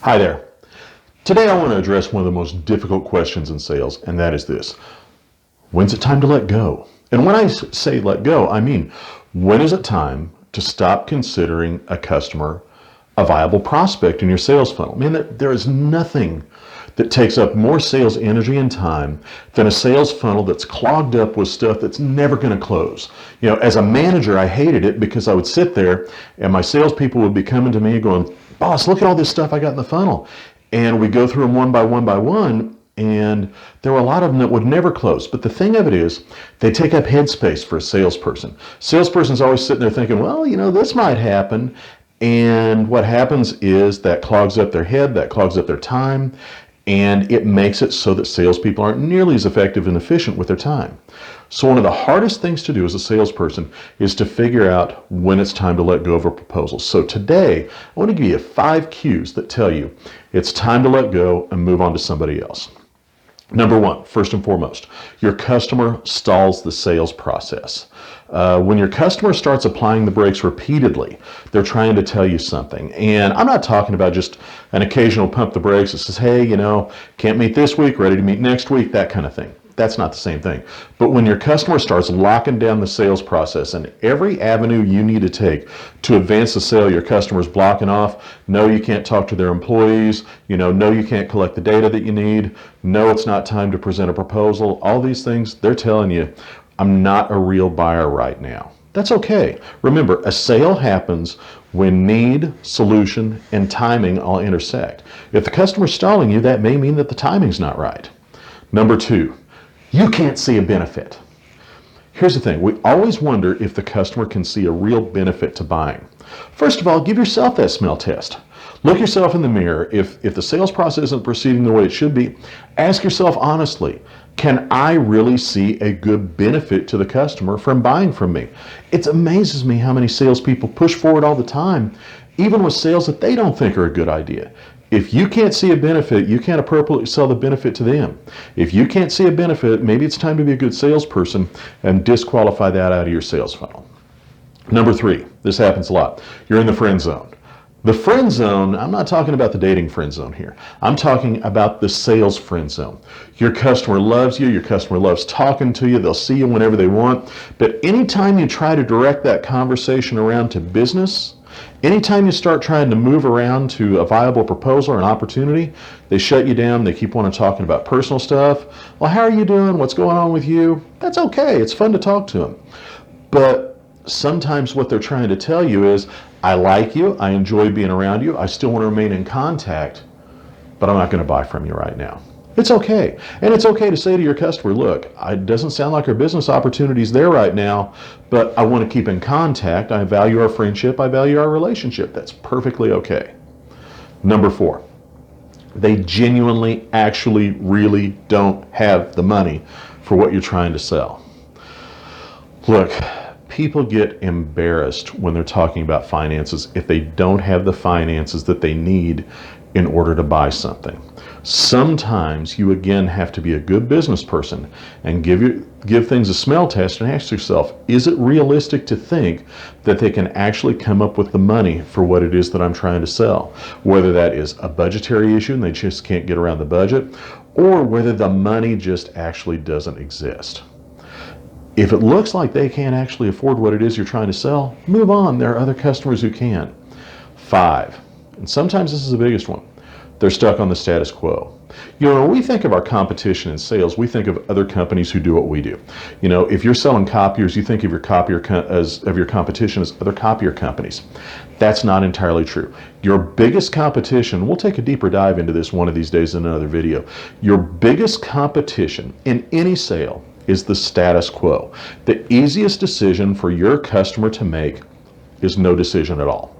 Hi there. Today I want to address one of the most difficult questions in sales, and that is this. When's it time to let go? And when I say let go, I mean, when is it time to stop considering a customer a viable prospect in your sales funnel? Man, there is nothing that takes up more sales energy and time than a sales funnel that's clogged up with stuff that's never going to close. You know, as a manager, I hated it because I would sit there and my salespeople would be coming to me going, "Boss, look at all this stuff I got in the funnel." And we go through them one by one, and there were a lot of them that would never close. But the thing of it is, they take up headspace for a salesperson. Salesperson's always sitting there thinking, well, you know, this might happen. And what happens is that clogs up their head, that clogs up their time, and it makes it so that salespeople aren't nearly as effective and efficient with their time. So one of the hardest things to do as a salesperson is to figure out when it's time to let go of a proposal. So today, I want to give you 5 cues that tell you it's time to let go and move on to somebody else. Number 1, first and foremost, your customer stalls the sales process. When your customer starts applying the brakes repeatedly, they're trying to tell you something. And I'm not talking about just an occasional pump the brakes that says, hey, you know, can't meet this week, ready to meet next week, that kind of thing. That's not the same thing. But when your customer starts locking down the sales process and every avenue you need to take to advance the sale, your customer's blocking off, no, you can't talk to their employees, no, you can't collect the data that you need, no, it's not time to present a proposal, all these things, they're telling you, I'm not a real buyer right now. That's okay. Remember, a sale happens when need, solution, and timing all intersect. If the customer's stalling you, that may mean that the timing's not right. Number 2, you can't see a benefit. Here's the thing, we always wonder if the customer can see a real benefit to buying. First of all, give yourself that smell test. Look yourself in the mirror. If the sales process isn't proceeding the way it should be, ask yourself honestly, can I really see a good benefit to the customer from buying from me? It amazes me how many salespeople push forward all the time, even with sales that they don't think are a good idea. If you can't see a benefit, you can't appropriately sell the benefit to them. If you can't see a benefit, maybe it's time to be a good salesperson and disqualify that out of your sales funnel. Number 3, this happens a lot. You're in the friend zone. The friend zone, I'm not talking about the dating friend zone here. I'm talking about the sales friend zone. Your customer loves you. Your customer loves talking to you. They'll see you whenever they want. But anytime you try to direct that conversation around to business, anytime you start trying to move around to a viable proposal or an opportunity, they shut you down. They keep wanting talking about personal stuff. Well, how are you doing? What's going on with you? That's okay. It's fun to talk to them. But sometimes what they're trying to tell you is, I like you, I enjoy being around you, I still want to remain in contact, but I'm not going to buy from you right now. It's okay. And it's okay to say to your customer, look, it doesn't sound like our business opportunity's there right now, but I want to keep in contact. I value our friendship. I value our relationship. That's perfectly okay. Number 4, they genuinely, actually, really don't have the money for what you're trying to sell. Look, people get embarrassed when they're talking about finances if they don't have the finances that they need in order to buy something. Sometimes you again have to be a good business person and give things a smell test and ask yourself, is it realistic to think that they can actually come up with the money for what it is that I'm trying to sell? Whether that is a budgetary issue and they just can't get around the budget, or whether the money just actually doesn't exist. If it looks like they can't actually afford what it is you're trying to sell, move on. There are other customers who can. 5, and sometimes this is the biggest one, they're stuck on the status quo. When we think of our competition in sales, we think of other companies who do what we do. If you're selling copiers, you think of your competition as other copier companies. That's not entirely true. Your biggest competition, we'll take a deeper dive into this one of these days in another video. Your biggest competition in any sale is the status quo. The easiest decision for your customer to make is no decision at all.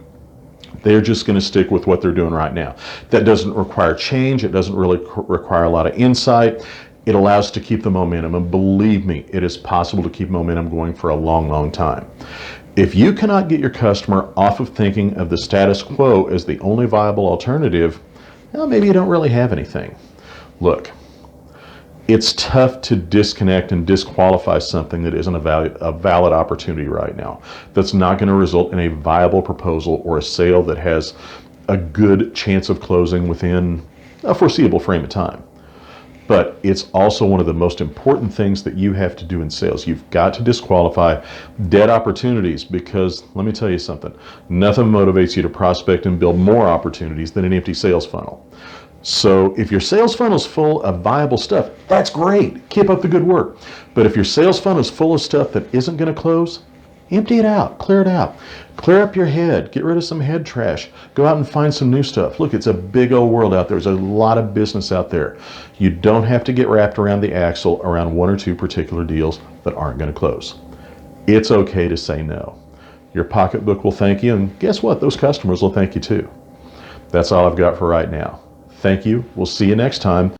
They're just going to stick with what they're doing right now. That doesn't require change. It doesn't really require a lot of insight. It allows to keep the momentum. And believe me, it is possible to keep momentum going for a long, long time. If you cannot get your customer off of thinking of the status quo as the only viable alternative, well, maybe you don't really have anything. Look, it's tough to disconnect and disqualify something that isn't a valid opportunity right now. That's not going to result in a viable proposal or a sale that has a good chance of closing within a foreseeable frame of time. But it's also one of the most important things that you have to do in sales. You've got to disqualify dead opportunities, because let me tell you something, nothing motivates you to prospect and build more opportunities than an empty sales funnel. So if your sales funnel is full of viable stuff, that's great. Keep up the good work. But if your sales funnel is full of stuff that isn't going to close, empty it out, clear it out. Clear up your head, get rid of some head trash, go out and find some new stuff. Look, it's a big old world out there. There's a lot of business out there. You don't have to get wrapped around the axle around one or two particular deals that aren't going to close. It's okay to say no. Your pocketbook will thank you, and guess what? Those customers will thank you too. That's all I've got for right now. Thank you. We'll see you next time.